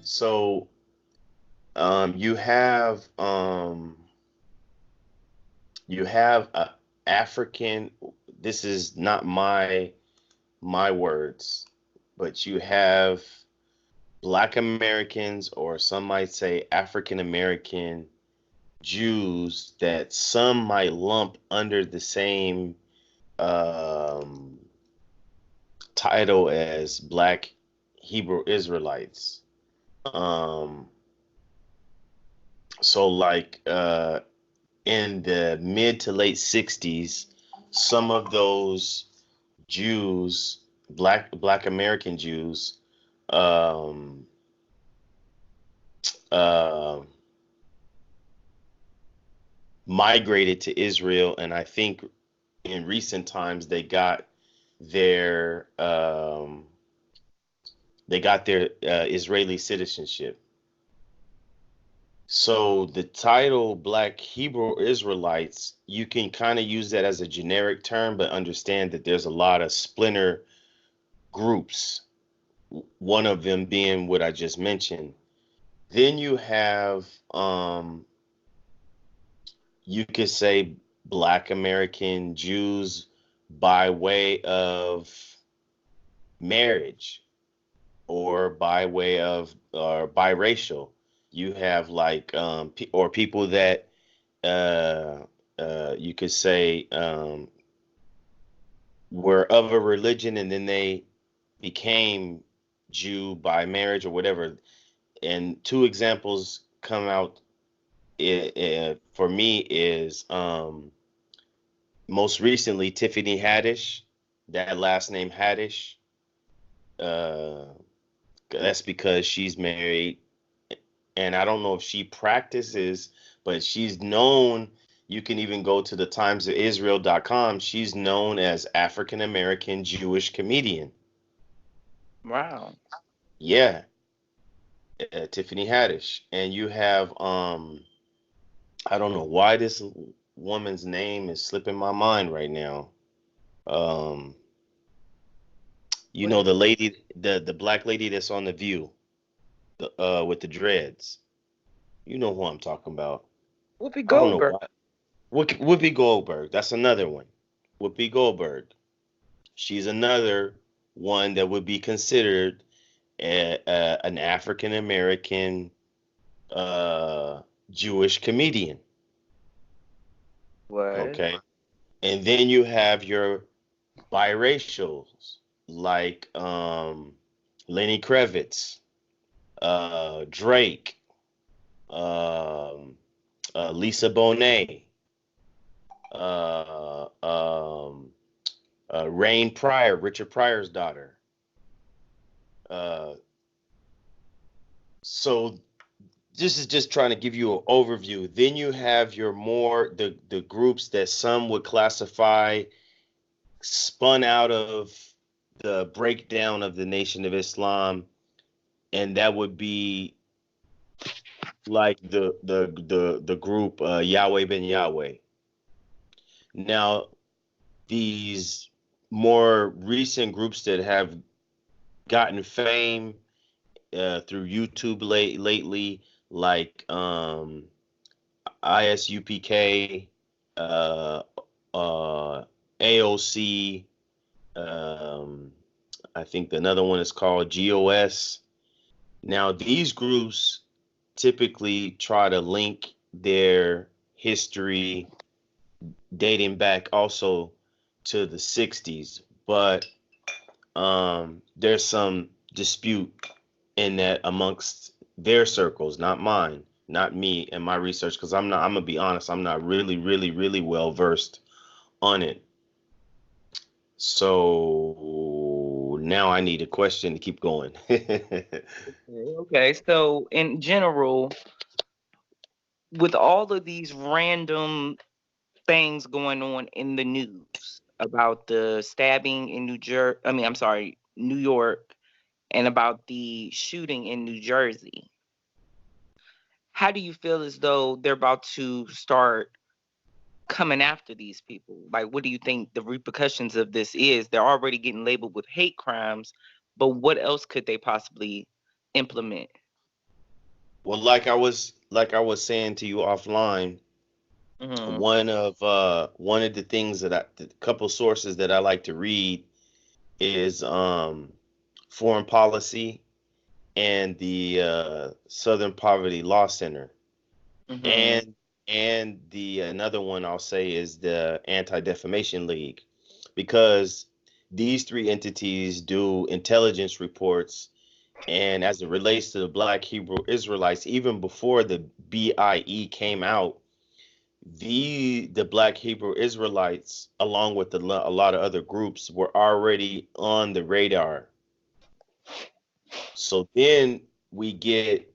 So you have a African. This is not my words, but you have Black Americans, or some might say African American Jews, that some might lump under the same um, title as Black Hebrew Israelites. Um, so like in the mid to late 60s, some of those Jews, Black American Jews, um, uh, migrated to Israel, and I think in recent times their um, they got their Israeli citizenship. So the title Black Hebrew Israelites, you can kind of use that as a generic term, but understand that there's a lot of splinter groups, one of them being what I just mentioned. Then you have, you could say, Black American Jews by way of marriage, or by way of, or biracial. You have like, or people that uh, you could say were of a religion and then they became Jew by marriage or whatever. And two examples come out for me is most recently Tiffany Haddish, that last name Haddish. Uh, that's because she's married, and I don't know if she practices, but she's known. You can even go to the timesofisrael.com. She's known as African American Jewish comedian. Wow. Yeah, Tiffany Haddish. And you have I don't know why this woman's name is slipping my mind right now. Um, you What know is the lady, the black lady that's on the View, the with the dreads. You know who I'm talking about. Whoopi I don't know Goldberg? why. Whoopi Goldberg. That's another one. Whoopi Goldberg. She's another one that would be considered an African American uh, Jewish comedian. What? Okay, and then you have your biracials like Lenny Kravitz, Drake, um, Lisa Bonet, uh, um, Rain Pryor, Richard Pryor's daughter. Uh, so this is just trying to give you an overview. Then you have your more the groups that some would classify spun out of the breakdown of the Nation of Islam, and that would be like the group Yahweh Ben Yahweh. Now these more recent groups that have gotten fame through YouTube lately, like ISUPK, uh, AOC. Um, I think another one is called GOS. Now these groups typically try to link their history dating back also to the 60s, but there's some dispute in that amongst their circles, not mine, not me and my research, because I'm gonna be honest, I'm not really well versed on it. So now I need a question to keep going. Okay, so in general, with all of these random things going on in the news about the stabbing in New York, and about the shooting in New Jersey, how do you feel as though they're about to start coming after these people? Like, what do you think the repercussions of this is? They're already getting labeled with hate crimes, but what else could they possibly implement? Well, like I was saying to you offline, Mm-hmm. one of the things the couple sources that I like to read is foreign policy and the Southern Poverty Law Center, Mm-hmm. and the another one I'll say is the Anti-Defamation League, because these three entities do intelligence reports, and as it relates to the Black Hebrew Israelites, even before the BIE came out, the Black Hebrew Israelites, along with a lot of other groups, were already on the radar. So then we get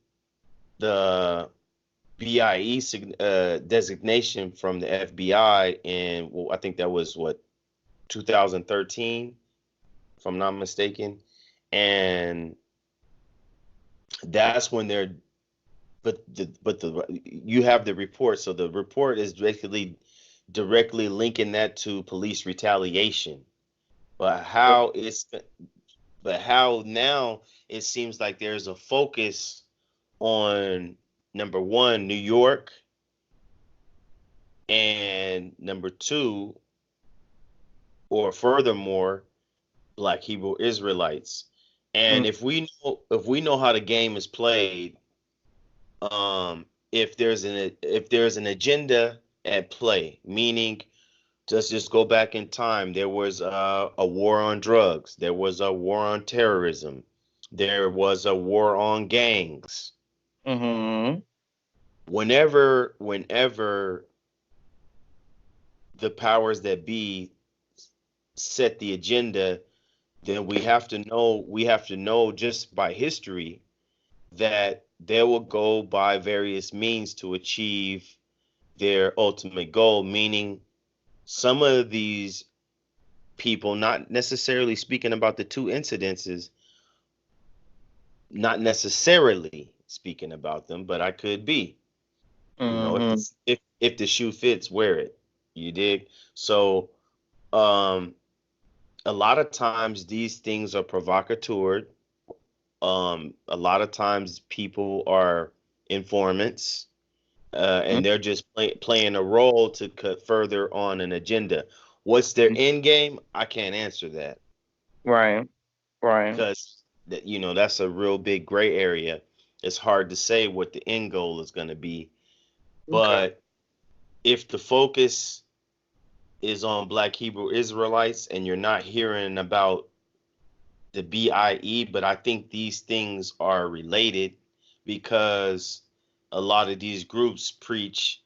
the BIE designation from the FBI, and well, I think that was what, 2013, if I'm not mistaken, and that's when they're but the you have the report, so the report is basically directly linking that to police retaliation. But how now it seems like there's a focus on number one, New York, and number two, or furthermore, Black Hebrew Israelites. And if we know how the game is played, if there's an agenda at play, meaning, just go back in time. There was a war on drugs. There was a war on terrorism. There was a war on gangs. Mm-hmm. Whenever the powers that be set the agenda, then we have to know just by history that they will go by various means to achieve their ultimate goal, meaning some of these people, not necessarily speaking about the two incidences, not necessarily speaking about them, but I could be. If Mm-hmm. the shoe fits, wear it. You dig? So, um, a lot of times these things are provocateur. A lot of times people are informants, and they're just playing a role to cut further on an agenda. What's their end game? I can't answer that, Right. Right. because that's a real big gray area. It's hard to say what the end goal is going to be. Okay. But if the focus is on Black Hebrew Israelites and you're not hearing about the BIE, but I think these things are related, because a lot of these groups preach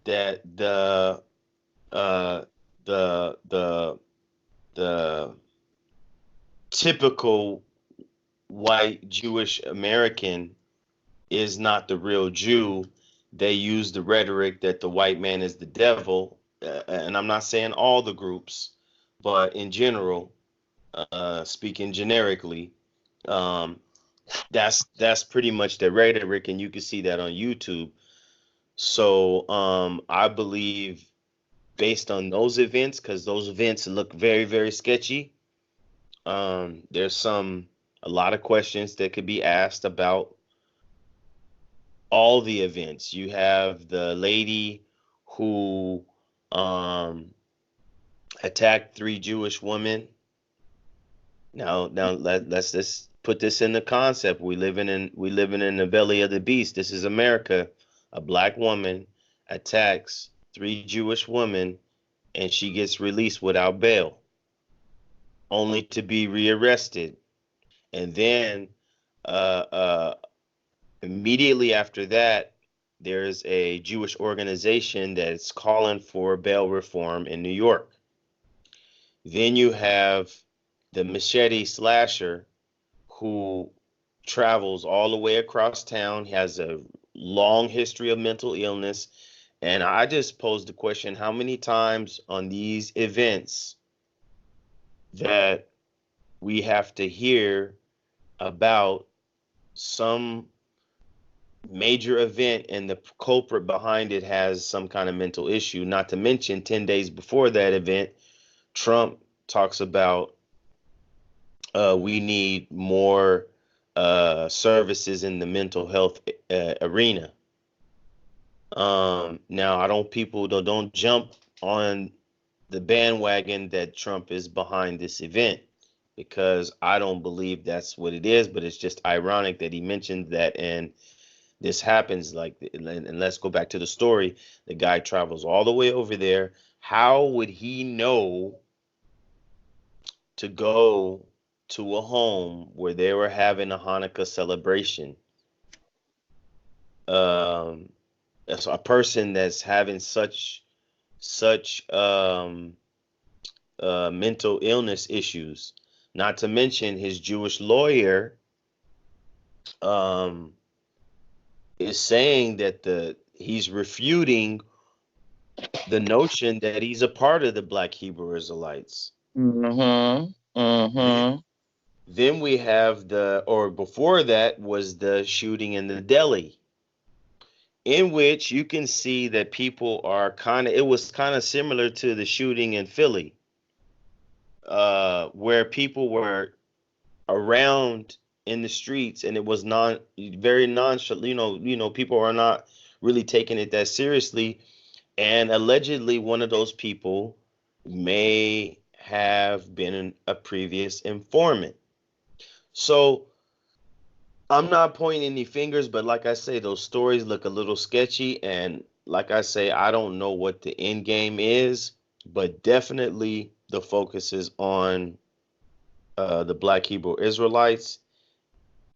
that uh the the typical white Jewish American is not the real Jew. They use the rhetoric that the white man is the devil, and I'm not saying all the groups, but in general, speaking generically, um, that's pretty much the rhetoric, and you can see that on YouTube. So I believe, based on those events, because those events look very, very sketchy, there's a lot of questions that could be asked about all the events. You have the lady who um, attacked three Jewish women. Now let's just put this in the concept. We living in the belly of the beast. This is America. A black woman attacks three Jewish women, and she gets released without bail, only to be rearrested. And then uh, uh, immediately after that, there's a Jewish organization that's calling for bail reform in New York. Then you have the machete slasher who travels all the way across town, has a long history of mental illness. And I just posed the question, how many times on these events that we have to hear about some major event and the culprit behind it has some kind of mental issue? Not to mention 10 days before that event, Trump talks about we need more services in the mental health arena. Now, I don't people don't jump on the bandwagon that Trump is behind this event, because I don't believe that's what it is. But it's just ironic that he mentioned that, and this happens. Like, and let's go back to the story. The guy travels all the way over there. How would he know to go to a home where they were having a Hanukkah celebration? As a person that's having such mental illness issues, not to mention his Jewish lawyer um, is saying that he's refuting the notion that he's a part of the Black Hebrew Israelites. Mm-hmm. Mm-hmm. Then we have or before that was the shooting in the deli, in which you can see that people are it was kind of similar to the shooting in Philly, where people were around in the streets, and it was very nonchalant. People are not really taking it that seriously, and allegedly one of those people may have been a previous informant. So I'm not pointing any fingers, but like I say, those stories look a little sketchy. And like I say, I don't know what the end game is, but definitely the focus is on the Black Hebrew Israelites.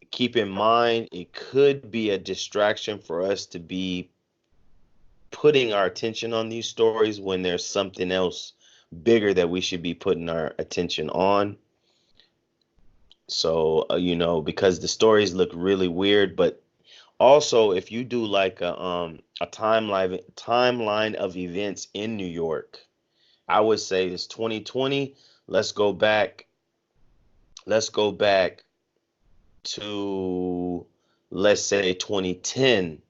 Keep in mind, it could be a distraction for us to be putting our attention on these stories when there's something else bigger that we should be putting our attention on. So, because the stories look really weird, but also, if you do like a timeline of events in New York, I would say it's 2020. Let's go back. Let's go back to, let's say, 2010,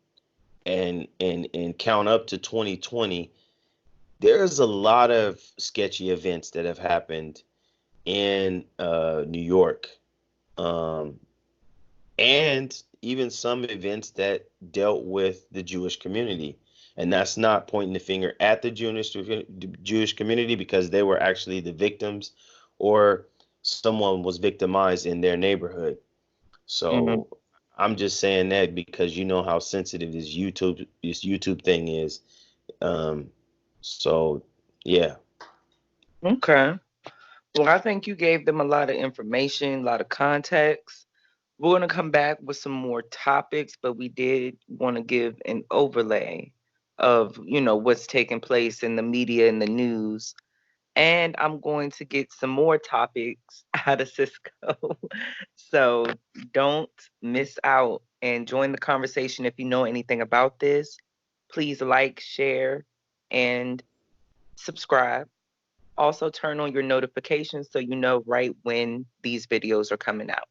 and count up to 2020. There's a lot of sketchy events that have happened in New York. Um, and even some events that dealt with the Jewish community. And that's not pointing the finger at the Jewish community, because they were actually the victims, or someone was victimized in their neighborhood. Mm-hmm. So I'm just saying that because you know how sensitive this YouTube thing is. Um, so yeah. Okay. Well, I think you gave them a lot of information, a lot of context. We're going to come back with some more topics, but we did want to give an overlay of, what's taking place in the media and the news. And I'm going to get some more topics out of Cisco. So don't miss out and join the conversation if you know anything about this. Please like, share, and subscribe. Also, turn on your notifications so you know right when these videos are coming out.